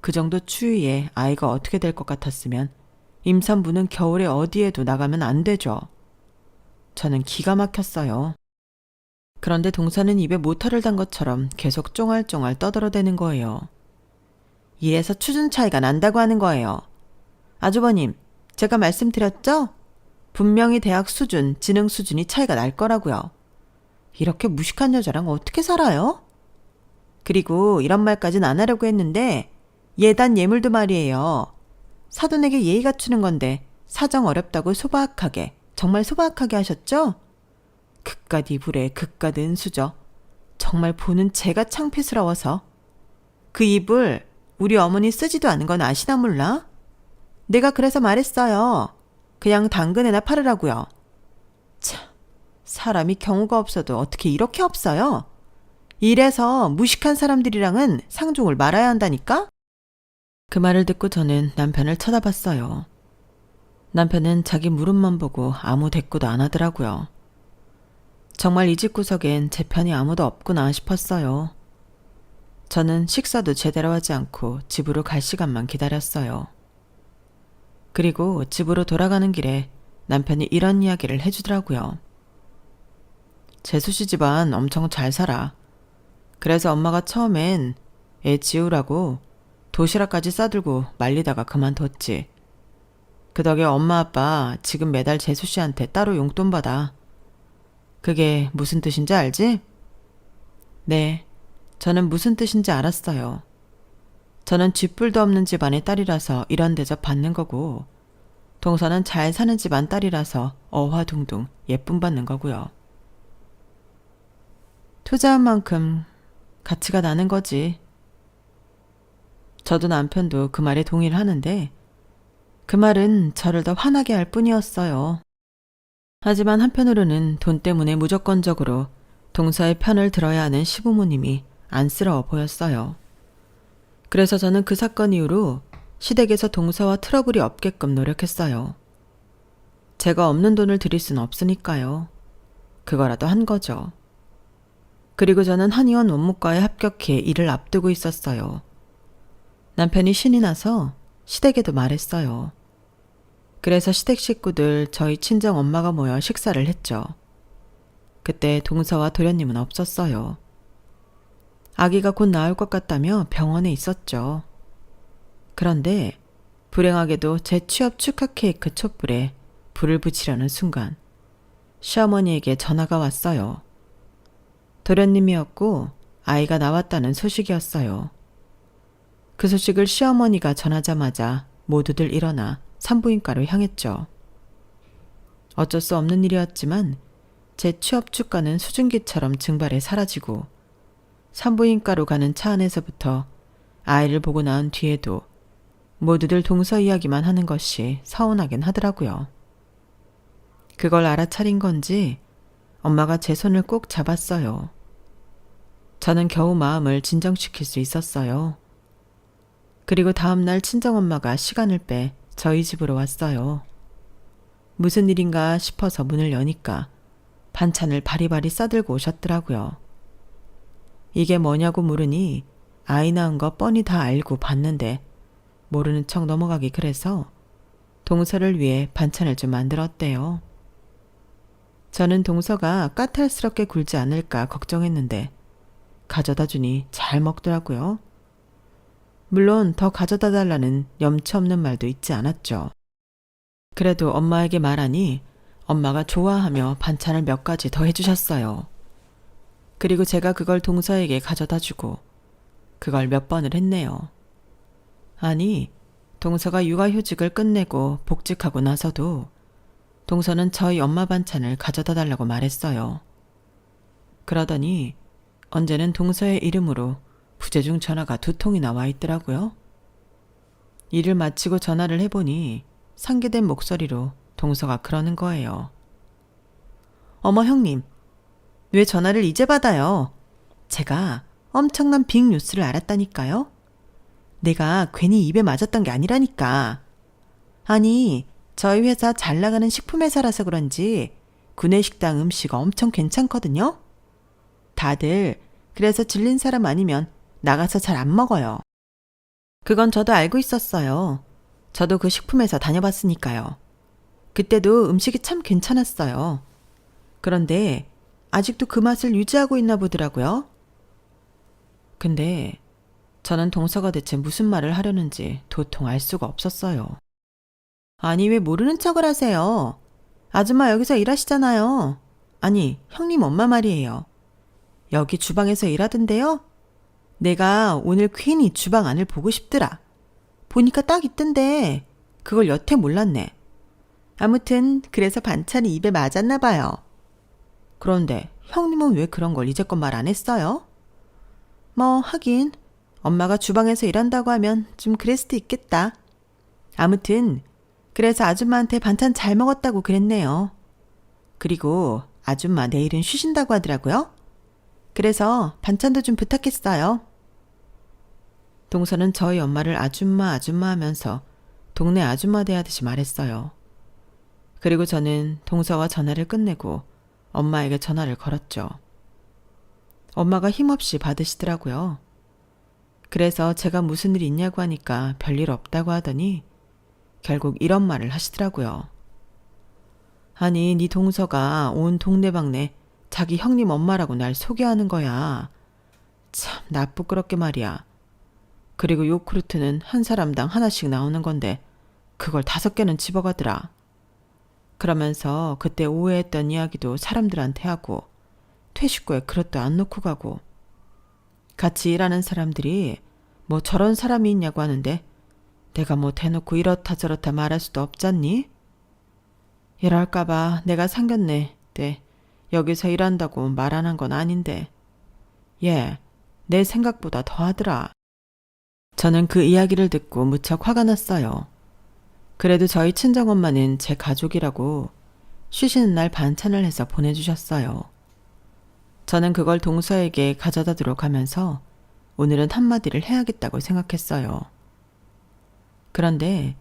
그 정도 추위에 아이가 어떻게 될 것 같았으면 임산부는 겨울에 어디에도 나가면 안 되죠. 저는 기가 막혔어요. 그런데 동서는 입에 모터를 단 것처럼 계속 쫑알쫑알 떠들어대는 거예요. 이래서 수준 차이가 난다고 하는 거예요. 아주버님, 제가 말씀드렸죠? 분명히 대학 수준, 지능 수준이 차이가 날 거라고요. 이렇게 무식한 여자랑 어떻게 살아요? 그리고 이런 말까진 안 하려고 했는데 예단 예물도 말이에요. 사돈에게 예의 갖추는 건데 사정 어렵다고 소박하게, 정말 소박하게 하셨죠? 그깟 이불에 그깟 은수저. 정말 보는 제가 창피스러워서. 그 이불 우리 어머니 쓰지도 않은 건 아시나 몰라? 내가 그래서 말했어요. 그냥 당근에나 팔으라고요. 참, 사람이 경우가 없어도 어떻게 이렇게 없어요? 이래서 무식한 사람들이랑은 상종을 말아야 한다니까? 그 말을 듣고 저는 남편을 쳐다봤어요. 남편은 자기 무릎만 보고 아무 대꾸도 안 하더라고요. 정말 이 집 구석엔 제 편이 아무도 없구나 싶었어요. 저는 식사도 제대로 하지 않고 집으로 갈 시간만 기다렸어요. 그리고 집으로 돌아가는 길에 남편이 이런 이야기를 해주더라고요. 재수 씨 집안 엄청 잘 살아. 그래서 엄마가 처음엔 애 지우라고 도시락까지 싸들고 말리다가 그만뒀지. 그 덕에 엄마 아빠 지금 매달 재수 씨한테 따로 용돈 받아. 그게 무슨 뜻인지 알지? 네, 저는 무슨 뜻인지 알았어요. 저는 쥐뿔도 없는 집안의 딸이라서 이런 대접 받는 거고, 동서는 잘 사는 집안 딸이라서 어화둥둥 예쁨 받는 거고요. 투자한 만큼 가치가 나는 거지. 저도 남편도 그 말에 동의를 하는데 그 말은 저를 더 화나게 할 뿐이었어요. 하지만 한편으로는 돈 때문에 무조건적으로 동서의 편을 들어야 하는 시부모님이 안쓰러워 보였어요. 그래서 저는 그 사건 이후로 시댁에서 동서와 트러블이 없게끔 노력했어요. 제가 없는 돈을 드릴 수는 없으니까요. 그거라도 한 거죠. 그리고 저는 한의원 원무과에 합격해 일을 앞두고 있었어요. 남편이 신이 나서 시댁에도 말했어요. 그래서 시댁 식구들 저희 친정 엄마가 모여 식사를 했죠. 그때 동서와 도련님은 없었어요. 아기가 곧 나올 것 같다며 병원에 있었죠. 그런데 불행하게도 제 취업 축하 케이크 촛불에 불을 붙이려는 순간 시어머니에게 전화가 왔어요. 도련님이었고 아이가 나왔다는 소식이었어요. 그 소식을 시어머니가 전하자마자 모두들 일어나 산부인과로 향했죠. 어쩔 수 없는 일이었지만 제 취업 축가는 수증기처럼 증발해 사라지고 산부인과로 가는 차 안에서부터 아이를 보고 나온 뒤에도 모두들 동서 이야기만 하는 것이 서운하긴 하더라고요. 그걸 알아차린 건지 엄마가 제 손을 꼭 잡았어요. 저는 겨우 마음을 진정시킬 수 있었어요. 그리고 다음날 친정엄마가 시간을 빼 저희 집으로 왔어요. 무슨 일인가 싶어서 문을 여니까 반찬을 바리바리 싸들고 오셨더라고요. 이게 뭐냐고 물으니 아이 낳은 거 뻔히 다 알고 봤는데 모르는 척 넘어가기 그래서 동서를 위해 반찬을 좀 만들었대요. 저는 동서가 까탈스럽게 굴지 않을까 걱정했는데 가져다 주니 잘 먹더라고요. 물론 더 가져다 달라는 염치 없는 말도 있지 않았죠. 그래도 엄마에게 말하니 엄마가 좋아하며 반찬을 몇 가지 더 해주셨어요. 그리고 제가 그걸 동서에게 가져다 주고 그걸 몇 번을 했네요. 아니, 동서가 육아휴직을 끝내고 복직하고 나서도 동서는 저희 엄마 반찬을 가져다 달라고 말했어요. 그러더니 언제는 동서의 이름으로 부재중 전화가 2통이나 와 있더라고요. 일을 마치고 전화를 해보니 상기된 목소리로 동서가 그러는 거예요. 어머 형님, 왜 전화를 이제 받아요? 제가 엄청난 빅 뉴스를 알았다니까요. 내가 괜히 입에 맞았던 게 아니라니까. 아니, 저희 회사 잘 나가는 식품회사라서 그런지 구내식당 음식 엄청 괜찮거든요. 다들 그래서 질린 사람 아니면 나가서 잘 안 먹어요. 그건 저도 알고 있었어요. 저도 그 식품회사 다녀봤으니까요. 그때도 음식이 참 괜찮았어요. 그런데 아직도 그 맛을 유지하고 있나 보더라고요. 근데 저는 동서가 대체 무슨 말을 하려는지 도통 알 수가 없었어요. 아니, 왜 모르는 척을 하세요? 아줌마 여기서 일하시잖아요. 아니, 형님 엄마 말이에요. 여기 주방에서 일하던데요? 내가 오늘 괜히 주방 안을 보고 싶더라. 보니까 딱 있던데 그걸 여태 몰랐네. 아무튼 그래서 반찬이 입에 맞았나 봐요. 그런데 형님은 왜 그런 걸 이제껏 말 안 했어요? 뭐 하긴 엄마가 주방에서 일한다고 하면 좀 그럴 수도 있겠다. 아무튼 그래서 아줌마한테 반찬 잘 먹었다고 그랬네요. 그리고 아줌마 내일은 쉬신다고 하더라고요. 그래서 반찬도 좀 부탁했어요. 동서는 저희 엄마를 아줌마 하면서 동네 아줌마 대하듯이 말했어요. 그리고 저는 동서와 전화를 끝내고 엄마에게 전화를 걸었죠. 엄마가 힘없이 받으시더라고요. 그래서 제가 무슨 일 있냐고 하니까 별일 없다고 하더니 결국 이런 말을 하시더라고요. 아니, 네 동서가 온 동네방네 자기 형님 엄마라고 날 소개하는 거야. 참 나쁘끄럽게 말이야. 그리고 요크루트는 한 사람당 하나씩 나오는 건데 그걸 5개는 집어가더라. 그러면서 그때 오해했던 이야기도 사람들한테 하고 퇴식구에 그릇도 안 놓고 가고 같이 일하는 사람들이 뭐 저런 사람이 있냐고 하는데 내가 뭐 대놓고 이렇다 저렇다 말할 수도 없잖니? 이럴까봐 내가 상견례 때 여기서 일한다고 말 안 한 건 아닌데 얘 내 생각보다 더 하더라. 저는 그 이야기를 듣고 무척 화가 났어요. 그래도 저희 친정엄마는 제 가족이라고 쉬시는 날 반찬을 해서 보내주셨어요. 저는 그걸 동서에게 가져다 두러 가면서 오늘은 한마디를 해야겠다고 생각했어요. 그런데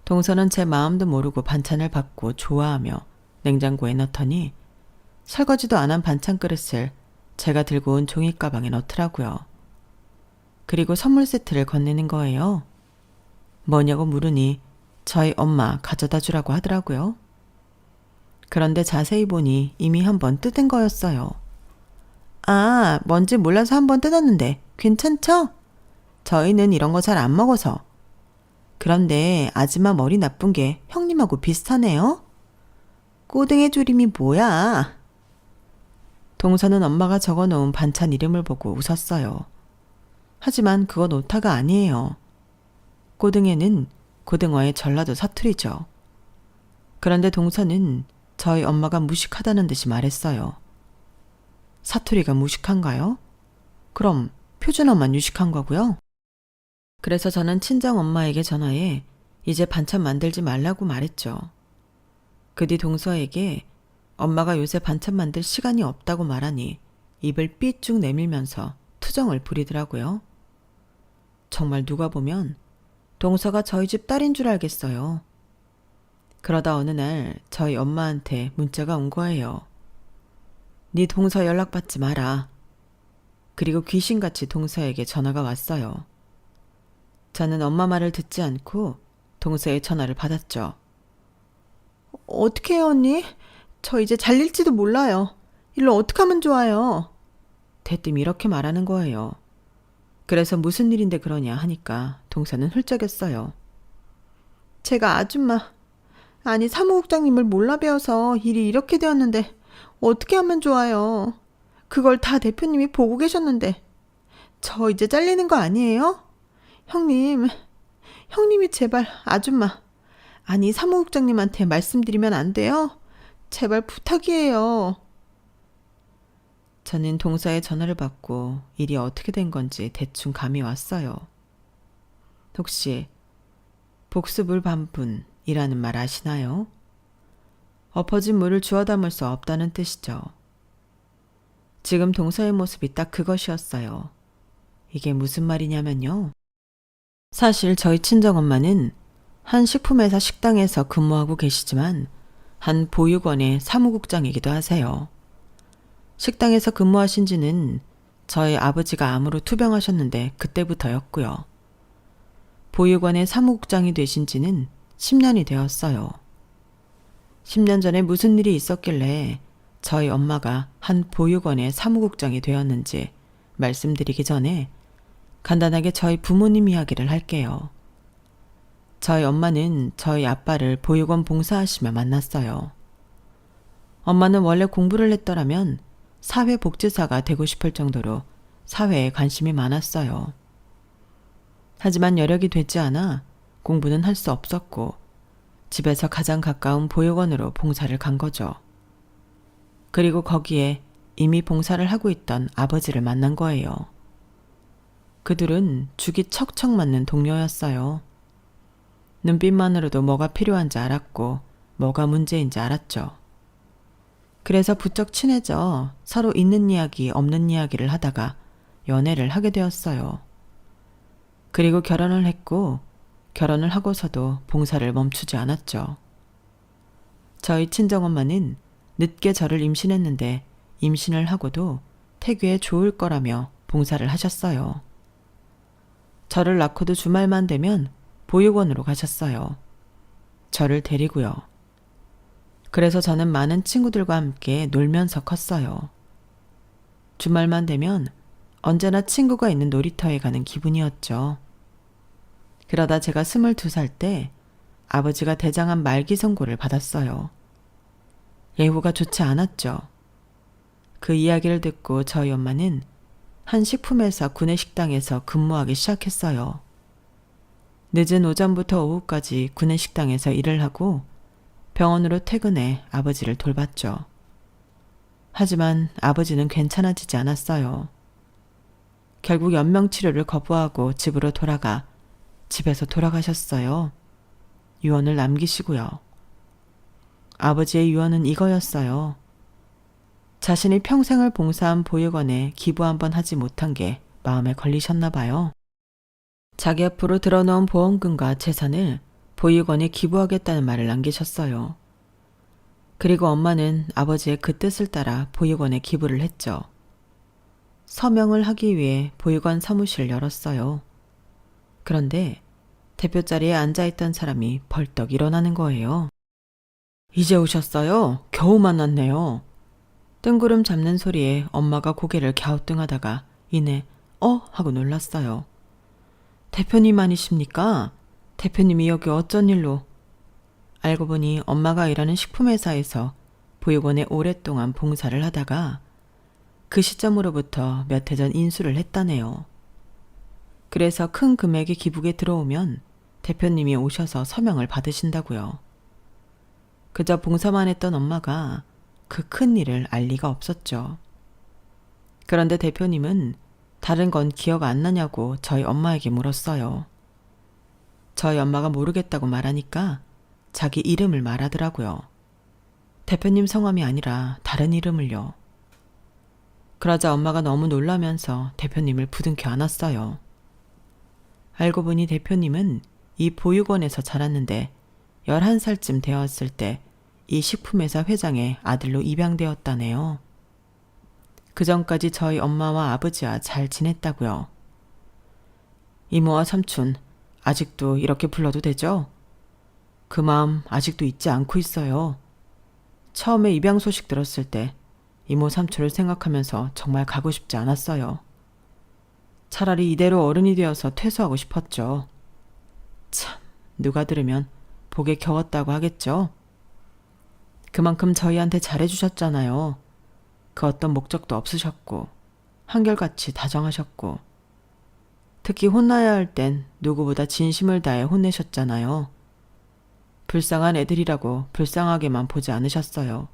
동서는 제 마음도 모르고 반찬을 받고 좋아하며 냉장고에 넣더니 설거지도 안 한 반찬 그릇을 제가 들고 온 종이 가방에 넣더라고요. 그리고 선물 세트를 건네는 거예요. 뭐냐고 물으니 저희 엄마 가져다 주라고 하더라고요. 그런데 자세히 보니 이미 한번 뜯은 거였어요. 아, 뭔지 몰라서 한번 뜯었는데 괜찮죠? 저희는 이런 거 잘 안 먹어서. 그런데 아줌마 머리 나쁜 게 형님하고 비슷하네요. 꼬등의 조림이 뭐야? 동서는 엄마가 적어놓은 반찬 이름을 보고 웃었어요. 하지만 그건 오타가 아니에요. 꼬등에는 고등어의 전라도 사투리죠. 그런데 동서는 저희 엄마가 무식하다는 듯이 말했어요. 사투리가 무식한가요? 그럼 표준어만 유식한 거고요. 그래서 저는 친정엄마에게 전화해 이제 반찬 만들지 말라고 말했죠. 그 뒤 동서에게 엄마가 요새 반찬 만들 시간이 없다고 말하니 입을 삐쭉 내밀면서 투정을 부리더라고요. 정말 누가 보면 동서가 저희 집 딸인 줄 알겠어요. 그러다 어느 날 저희 엄마한테 문자가 온 거예요. 네 동서 연락받지 마라. 그리고 귀신같이 동서에게 전화가 왔어요. 저는 엄마 말을 듣지 않고 동서의 전화를 받았죠. 어떻게 해요, 언니? 저 이제 잘릴지도 몰라요. 일로 어떻게 하면 좋아요? 대뜸 이렇게 말하는 거예요. 그래서 무슨 일인데 그러냐 하니까 동서는 훌쩍였어요. 제가 아줌마, 아니 사무국장님을 몰라 배워서 일이 이렇게 되었는데 어떻게 하면 좋아요? 그걸 다 대표님이 보고 계셨는데 저 이제 잘리는 거 아니에요? 형님이 제발 아줌마 아니, 사무국장님한테 말씀드리면 안 돼요? 제발 부탁이에요. 저는 동사의 전화를 받고 일이 어떻게 된 건지 대충 감이 왔어요. 혹시 복수불 반분이라는 말 아시나요? 엎어진 물을 주워 담을 수 없다는 뜻이죠. 지금 동사의 모습이 딱 그것이었어요. 이게 무슨 말이냐면요. 사실 저희 친정엄마는 한 식품회사 식당에서 근무하고 계시지만 한 보육원의 사무국장이기도 하세요. 식당에서 근무하신 지는 저희 아버지가 암으로 투병하셨는데 그때부터였고요. 보육원의 사무국장이 되신 지는 10년이 되었어요. 10년 전에 무슨 일이 있었길래 저희 엄마가 한 보육원의 사무국장이 되었는지 말씀드리기 전에 간단하게 저희 부모님 이야기를 할게요. 저희 엄마는 저희 아빠를 보육원 봉사하시며 만났어요. 엄마는 원래 공부를 했더라면 사회복지사가 되고 싶을 정도로 사회에 관심이 많았어요. 하지만 여력이 되지 않아 공부는 할 수 없었고 집에서 가장 가까운 보육원으로 봉사를 간 거죠. 그리고 거기에 이미 봉사를 하고 있던 아버지를 만난 거예요. 그들은 죽이 척척 맞는 동료였어요. 눈빛만으로도 뭐가 필요한지 알았고 뭐가 문제인지 알았죠. 그래서 부쩍 친해져 서로 있는 이야기 없는 이야기를 하다가 연애를 하게 되었어요. 그리고 결혼을 했고 결혼을 하고서도 봉사를 멈추지 않았죠. 저희 친정엄마는 늦게 저를 임신했는데 임신을 하고도 태교에 좋을 거라며 봉사를 하셨어요. 저를 낳고도 주말만 되면 보육원으로 가셨어요. 저를 데리고요. 그래서 저는 많은 친구들과 함께 놀면서 컸어요. 주말만 되면 언제나 친구가 있는 놀이터에 가는 기분이었죠. 그러다 제가 22살 때 아버지가 대장암 말기 선고를 받았어요. 예후가 좋지 않았죠. 그 이야기를 듣고 저희 엄마는 한 식품회사 구내식당에서 근무하기 시작했어요. 늦은 오전부터 오후까지 구내식당에서 일을 하고 병원으로 퇴근해 아버지를 돌봤죠. 하지만 아버지는 괜찮아지지 않았어요. 결국 연명치료를 거부하고 집으로 돌아가 집에서 돌아가셨어요. 유언을 남기시고요. 아버지의 유언은 이거였어요. 자신이 평생을 봉사한 보육원에 기부 한번 하지 못한 게 마음에 걸리셨나 봐요. 자기 앞으로 들어놓은 보험금과 재산을 보육원에 기부하겠다는 말을 남기셨어요. 그리고 엄마는 아버지의 그 뜻을 따라 보육원에 기부를 했죠. 서명을 하기 위해 보육원 사무실을 열었어요. 그런데 대표 자리에 앉아있던 사람이 벌떡 일어나는 거예요. 이제 오셨어요? 겨우 만났네요. 뜬구름 잡는 소리에 엄마가 고개를 갸우뚱하다가 이내 하고 놀랐어요. 대표님 아니십니까? 대표님이 여기 어쩐 일로? 알고 보니 엄마가 일하는 식품회사에서 보육원에 오랫동안 봉사를 하다가 그 시점으로부터 몇 해 전 인수를 했다네요. 그래서 큰 금액이 기부에 들어오면 대표님이 오셔서 서명을 받으신다고요. 그저 봉사만 했던 엄마가 그 큰 일을 알 리가 없었죠. 그런데 대표님은 다른 건 기억 안 나냐고 저희 엄마에게 물었어요. 저희 엄마가 모르겠다고 말하니까 자기 이름을 말하더라고요. 대표님 성함이 아니라 다른 이름을요. 그러자 엄마가 너무 놀라면서 대표님을 부둥켜 안았어요. 알고 보니 대표님은 이 보육원에서 자랐는데 11살쯤 되었을 때 이 식품회사 회장의 아들로 입양되었다네요. 그 전까지 저희 엄마와 아버지와 잘 지냈다고요. 이모와 삼촌, 아직도 이렇게 불러도 되죠? 그 마음 아직도 잊지 않고 있어요. 처음에 입양 소식 들었을 때 이모 삼촌을 생각하면서 정말 가고 싶지 않았어요. 차라리 이대로 어른이 되어서 퇴소하고 싶었죠. 참, 누가 들으면 복에 겨웠다고 하겠죠? 그만큼 저희한테 잘해주셨잖아요. 그 어떤 목적도 없으셨고 한결같이 다정하셨고 특히 혼나야 할 땐 누구보다 진심을 다해 혼내셨잖아요. 불쌍한 애들이라고 불쌍하게만 보지 않으셨어요.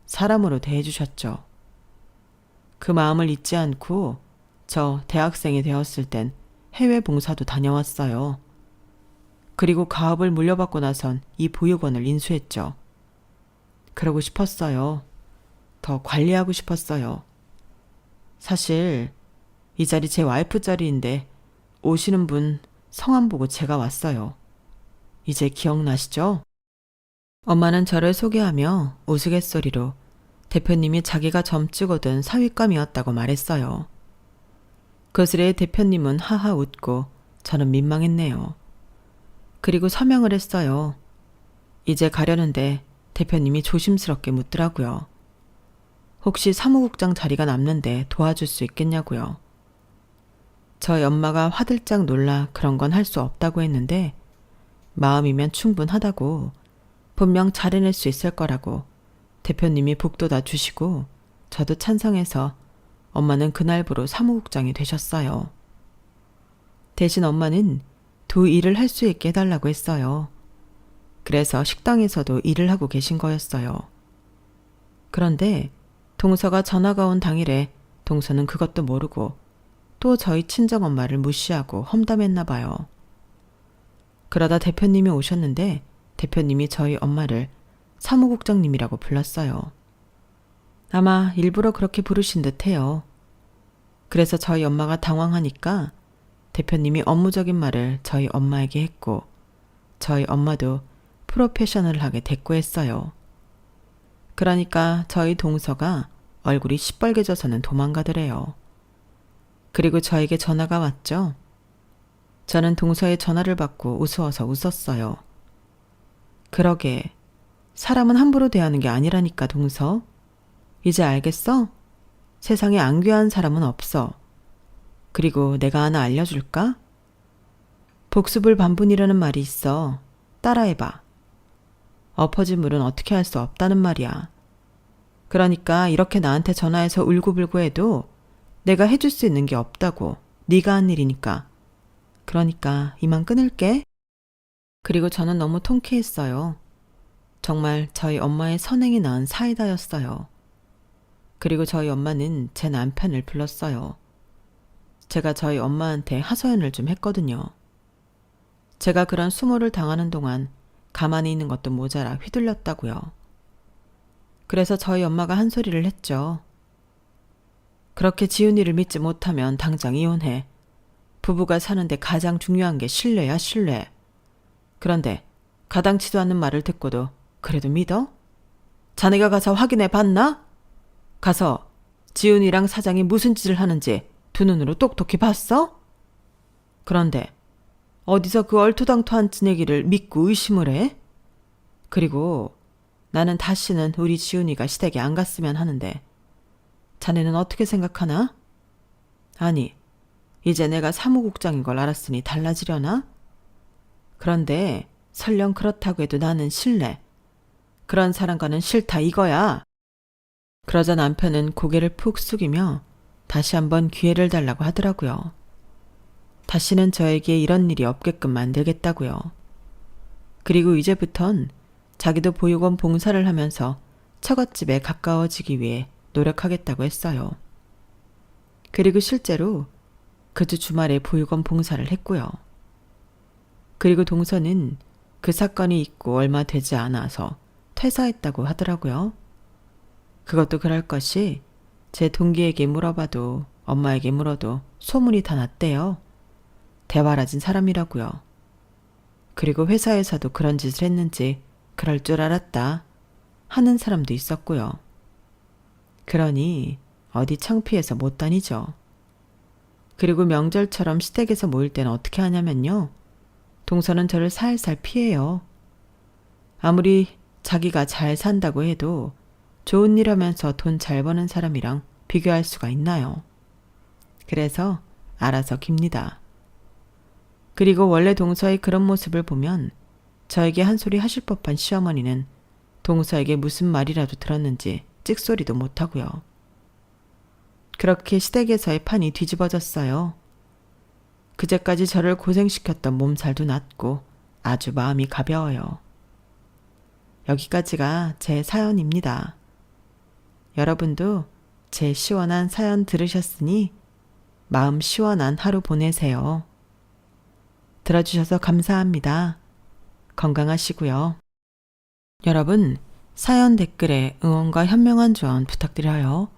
사람으로 대해주셨죠. 그 마음을 잊지 않고 저 대학생이 되었을 땐 해외 봉사도 다녀왔어요. 그리고 가업을 물려받고 나선 이 보육원을 인수했죠. 그러고 싶었어요. 더 관리하고 싶었어요. 사실 이 자리 제 와이프 자리인데 오시는 분 성함 보고 제가 왔어요. 이제 기억나시죠? 엄마는 저를 소개하며 우스갯소리로 대표님이 자기가 점찍어둔 사윗감이었다고 말했어요. 그스레 대표님은 하하 웃고 저는 민망했네요. 그리고 서명을 했어요. 이제 가려는데 대표님이 조심스럽게 묻더라고요. 혹시 사무국장 자리가 남는데 도와줄 수 있겠냐고요. 저희 엄마가 화들짝 놀라 그런 건 할 수 없다고 했는데 마음이면 충분하다고 분명 잘해낼 수 있을 거라고 대표님이 북돋아 주시고 저도 찬성해서 엄마는 그날부로 사무국장이 되셨어요. 대신 엄마는 두 일을 할 수 있게 해달라고 했어요. 그래서 식당에서도 일을 하고 계신 거였어요. 그런데 동서가 전화가 온 당일에 동서는 그것도 모르고 또 저희 친정엄마를 무시하고 험담했나 봐요. 그러다 대표님이 오셨는데 대표님이 저희 엄마를 사무국장님이라고 불렀어요. 아마 일부러 그렇게 부르신 듯해요. 그래서 저희 엄마가 당황하니까 대표님이 업무적인 말을 저희 엄마에게 했고 저희 엄마도 프로페셔널하게 대꾸했어요. 그러니까 저희 동서가 얼굴이 시뻘개져서는 도망가더래요. 그리고 저에게 전화가 왔죠. 저는 동서의 전화를 받고 우스워서 웃었어요. 그러게 사람은 함부로 대하는 게 아니라니까 동서. 이제 알겠어? 세상에 안 귀한 사람은 없어. 그리고 내가 하나 알려줄까? 복습을 반분이라는 말이 있어. 따라해봐. 엎어진 물은 어떻게 할 수 없다는 말이야. 그러니까 이렇게 나한테 전화해서 울고불고 해도 내가 해줄 수 있는 게 없다고. 네가 한 일이니까. 그러니까 이만 끊을게. 그리고 저는 너무 통쾌했어요. 정말 저희 엄마의 선행이 낳은 사이다였어요. 그리고 저희 엄마는 제 남편을 불렀어요. 제가 저희 엄마한테 하소연을 좀 했거든요. 제가 그런 수모를 당하는 동안 가만히 있는 것도 모자라 휘둘렸다고요. 그래서 저희 엄마가 한 소리를 했죠. 그렇게 지훈이를 믿지 못하면 당장 이혼해. 부부가 사는데 가장 중요한 게 신뢰야, 신뢰. 그런데 가당치도 않는 말을 듣고도 그래도 믿어? 자네가 가서 확인해 봤나? 가서 지훈이랑 사장이 무슨 짓을 하는지 두 눈으로 똑똑히 봤어? 그런데 어디서 그 얼토당토한 찌내기를 믿고 의심을 해? 그리고 나는 다시는 우리 지훈이가 시댁에 안 갔으면 하는데 자네는 어떻게 생각하나? 아니, 이제 내가 사무국장인 걸 알았으니 달라지려나? 그런데 설령 그렇다고 해도 나는 신뢰. 그런 사람과는 싫다 이거야. 그러자 남편은 고개를 푹 숙이며 다시 한번 기회를 달라고 하더라고요. 다시는 저에게 이런 일이 없게끔 만들겠다고요. 그리고 이제부턴 자기도 보육원 봉사를 하면서 처갓집에 가까워지기 위해 노력하겠다고 했어요. 그리고 실제로 그 주 주말에 보육원 봉사를 했고요. 그리고 동서는 그 사건이 있고 얼마 되지 않아서 퇴사했다고 하더라고요. 그것도 그럴 것이 제 동기에게 물어봐도 엄마에게 물어도 소문이 다 났대요. 대화라진 사람이라고요. 그리고 회사에서도 그런 짓을 했는지 그럴 줄 알았다 하는 사람도 있었고요. 그러니 어디 창피해서 못 다니죠. 그리고 명절처럼 시댁에서 모일 때는 어떻게 하냐면요. 동서는 저를 살살 피해요. 아무리 자기가 잘 산다고 해도 좋은 일 하면서 돈 잘 버는 사람이랑 비교할 수가 있나요? 그래서 알아서 깁니다. 그리고 원래 동서의 그런 모습을 보면 저에게 한 소리 하실 법한 시어머니는 동서에게 무슨 말이라도 들었는지 찍소리도 못하고요. 그렇게 시댁에서의 판이 뒤집어졌어요. 그제까지 저를 고생시켰던 몸살도 낫고 아주 마음이 가벼워요. 여기까지가 제 사연입니다. 여러분도 제 시원한 사연 들으셨으니 마음 시원한 하루 보내세요. 들어주셔서 감사합니다. 건강하시고요. 여러분, 사연 댓글에 응원과 현명한 조언 부탁드려요.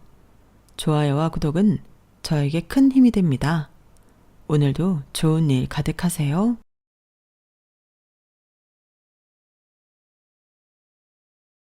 좋아요와 구독은 저에게 큰 힘이 됩니다. 오늘도 좋은 일 가득하세요.